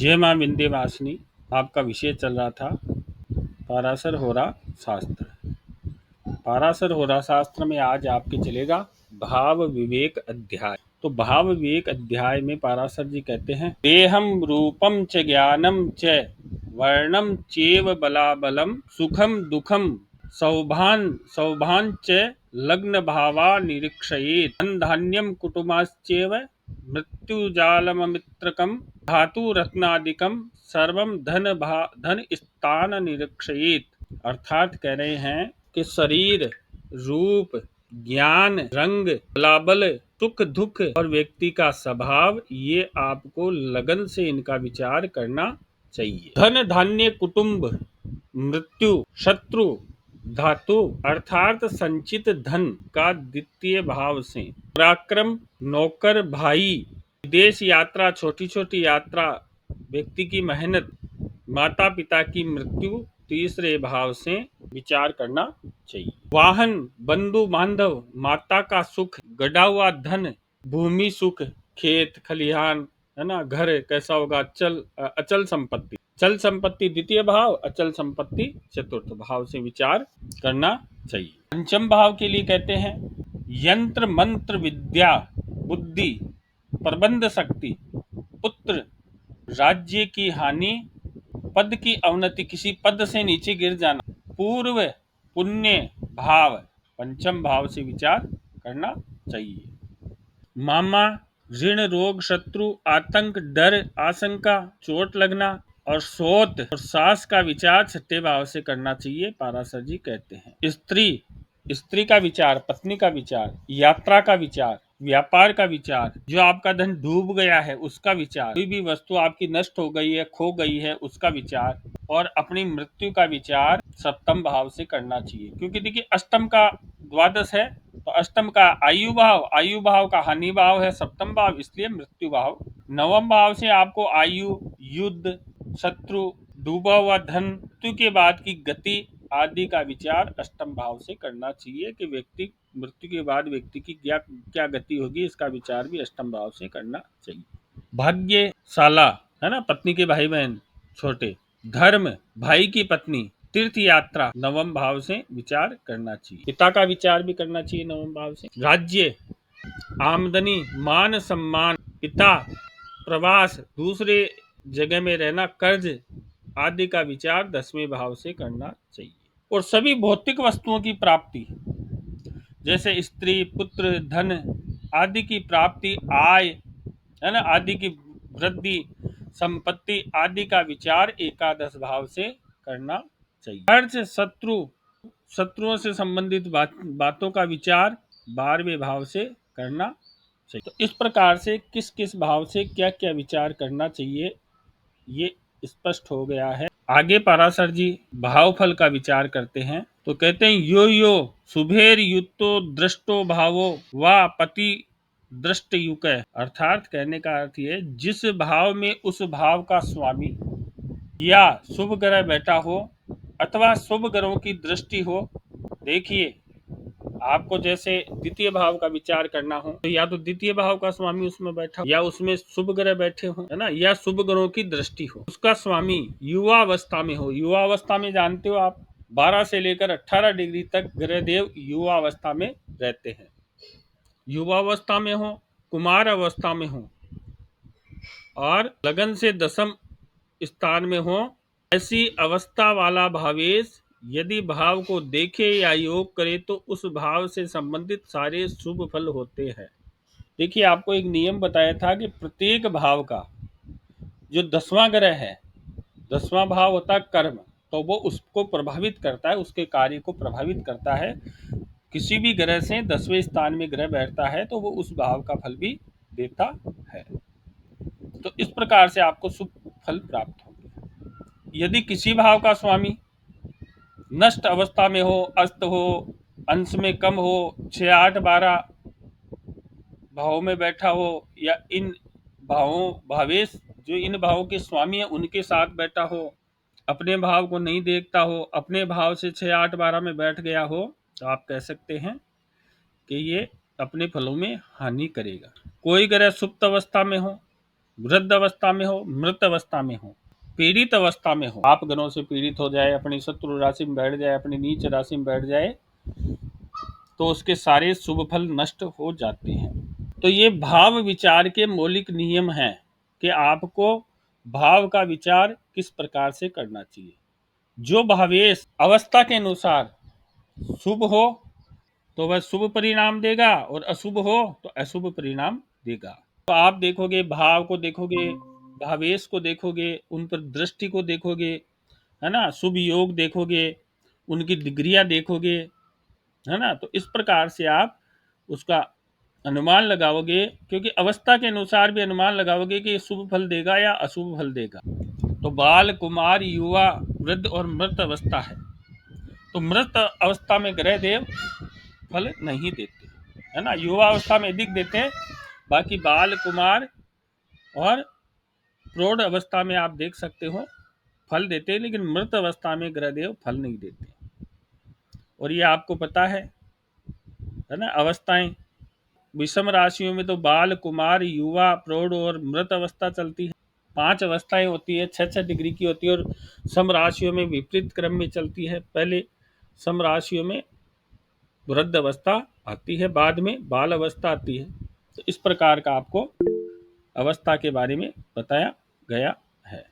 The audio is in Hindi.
जय मां विंध्यवासिनी। आपका विषय चल रहा था पाराशर होरा शास्त्र। पाराशर होरा शास्त्र में आज आपके चलेगा भाव विवेक अध्याय। तो भाव विवेक अध्याय में पाराशर जी कहते हैं, देहम रूपम च ज्ञानम च वर्णम चेव बलाबलम सुखम दुखम सौभान च लग्न भावा निरीक्षयेत् धन धान्यम कुटुमाश्चैव मृत्युजालममित्रकम धातु रत्नादिकम सर्वम धन स्थान निरीक्षयेत्। अर्थात कह रहे हैं कि शरीर, रूप, ज्ञान, रंग, बलाबल, सुख दुख और व्यक्ति का स्वभाव, ये आपको लगन से इनका विचार करना चाहिए। धन धान्य कुटुंब मृत्यु शत्रु धातु अर्थात संचित धन का द्वितीय भाव से, पराक्रम नौकर भाई, विदेश यात्रा छोटी छोटी यात्रा, व्यक्ति की मेहनत, माता पिता की मृत्यु तीसरे भाव से विचार करना चाहिए। वाहन बंधु बांधव, माता का सुख, गड़ा हुआ धन, भूमि सुख, खेत खलिहान, है ना, घर कैसा होगा, अचल संपत्ति, चल संपत्ति द्वितीय भाव, अचल संपत्ति चतुर्थ भाव से विचार करना चाहिए। पंचम भाव के लिए कहते हैं यंत्र मंत्र विद्या बुद्धि प्रबंध शक्ति, पुत्र, राज्य की हानि, पद की अवनति, किसी पद से नीचे गिर जाना, पूर्व पुण्य भाव, पंचम भाव से विचार करना चाहिए। मामा, ऋण रोग शत्रु आतंक डर आशंका चोट लगना और सोत और सास का विचार छठे भाव से करना चाहिए। पाराशर जी कहते हैं स्त्री का विचार, पत्नी का विचार, यात्रा का विचार, व्यापार का विचार, जो आपका धन डूब गया है उसका विचार, कोई भी वस्तु आपकी नष्ट हो गई है, खो गई है, उसका विचार, और अपनी मृत्यु का विचार सप्तम भाव से करना चाहिए। क्योंकि देखिए अष्टम का द्वादश है, तो अष्टम का आयु भाव का हानि भाव है सप्तम भाव, इसलिए मृत्यु भाव। नवम भाव से आपको आयु, युद्ध, शत्रु, डूबा हुआ धन, मृत्यु के बाद की गति आदि का विचार अष्टम भाव से करना चाहिए कि व्यक्ति मृत्यु के बाद व्यक्ति की क्या गति होगी, इसका विचार भी अष्टम भाव से करना चाहिए। भाग्यशाला, है ना, पत्नी के भाई बहन छोटे, धर्म, भाई की पत्नी, तीर्थ यात्रा नवम भाव से विचार करना चाहिए। पिता का विचार भी करना चाहिए नवम भाव से। राज्य, आमदनी, मान सम्मान, पिता, प्रवास, दूसरे जगह में रहना, कर्ज आदि का विचार दसवें भाव से करना चाहिए। और सभी भौतिक वस्तुओं की प्राप्ति, जैसे स्त्री, पुत्र, धन आदि की प्राप्ति, आय, है ना, आदि की वृद्धि, संपत्ति आदि का विचार एकादश भाव से करना चाहिए। खर्च, शत्रुओं से संबंधित बातों का विचार 12वें भाव से करना चाहिए। तो इस प्रकार से किस किस भाव से क्या क्या विचार करना चाहिए ये स्पष्ट हो गया है। आगे पाराशर जी भाव फल का विचार करते हैं। तो कहते हैं यो यो शुभेर युक्तो दृष्टो भावो वा पति दृष्ट युक, अर्थात कहने का अर्थ ये, जिस भाव में उस भाव का स्वामी या शुभ ग्रह बैठा हो अथवा शुभ ग्रहों की दृष्टि हो। देखिए आपको जैसे द्वितीय भाव का विचार करना हो तो या तो द्वितीय भाव का स्वामी उसमें बैठा हो, या उसमें शुभ ग्रह बैठे हो, है ना, या शुभ ग्रहों की दृष्टि हो, उसका स्वामी युवा अवस्था में हो। युवा अवस्था में जानते हो आप 12 से लेकर 18 डिग्री तक ग्रह देव युवा अवस्था में रहते हैं। युवा अवस्था में हो, कुमार अवस्था में हो और लगन से दशम स्थान में हो, ऐसी अवस्था वाला भावेश यदि भाव को देखे या योग करे तो उस भाव से संबंधित सारे शुभ फल होते हैं। देखिए आपको एक नियम बताया था कि प्रत्येक भाव का जो 10वां ग्रह है, 10वां भाव होता है कर्म, तो वो उसको प्रभावित करता है, उसके कार्य को प्रभावित करता है। किसी भी ग्रह से 10वें स्थान में ग्रह बैठता है तो वो उस भाव का फल भी देता है। तो इस प्रकार से आपको शुभ फल प्राप्त होंगे। यदि किसी भाव का स्वामी नष्ट अवस्था में हो, अस्त हो, अंश में कम हो, 6, 8, 12 भावों में बैठा हो, या इन भावेश जो इन भावों के स्वामी है उनके साथ बैठा हो, अपने भाव को नहीं देखता हो, अपने भाव से 6, 8, 12 में बैठ गया हो, तो आप कह सकते हैं कि ये अपने फलों में हानि करेगा। कोई ग्रह सुप्त अवस्था में हो, वृद्ध अवस्था में हो, मृत अवस्था में हो, पीड़ित अवस्था में हो, आप गणों से पीड़ित हो जाए, अपनी शत्रु राशि में बैठ जाए, अपनी नीच राशि में बैठ जाए, तो उसके सारे शुभ फल नष्ट हो जाते हैं। तो ये भाव विचार के मौलिक नियम हैं कि आपको भाव का विचार किस प्रकार से करना चाहिए। जो भावेश अवस्था के अनुसार शुभ हो तो वह शुभ परिणाम देगा और अशुभ हो तो अशुभ परिणाम देगा। तो आप देखोगे, भाव को देखोगे, भावेश को देखोगे, उन पर दृष्टि को देखोगे, है ना, शुभ योग देखोगे, उनकी डिग्रियां देखोगे, है ना, तो इस प्रकार से आप उसका अनुमान लगाओगे, क्योंकि अवस्था के अनुसार भी अनुमान लगाओगे कि ये शुभ फल देगा या अशुभ फल देगा। तो बाल, कुमार, युवा, वृद्ध और मृत अवस्था है। तो मृत अवस्था में ग्रह देव फल नहीं देते, है ना, युवा अवस्था में अधिक देते हैं, बाकी बाल, कुमार और प्रौढ़ अवस्था में आप देख सकते हो फल देते हैं, लेकिन मृत अवस्था में ग्रहदेव फल नहीं देते। और ये आपको पता है ना, अवस्थाएं विषम राशियों में तो बाल, कुमार, युवा, प्रौढ़ और मृत अवस्था चलती है। 5 अवस्थाएं होती है, 6-6 डिग्री की होती है, और सम राशियों में विपरीत क्रम में चलती है। पहले सम राशियों में वृद्ध अवस्था आती है, बाद में बाल अवस्था आती है। तो इस प्रकार का आपको अवस्था के बारे में बताया गया।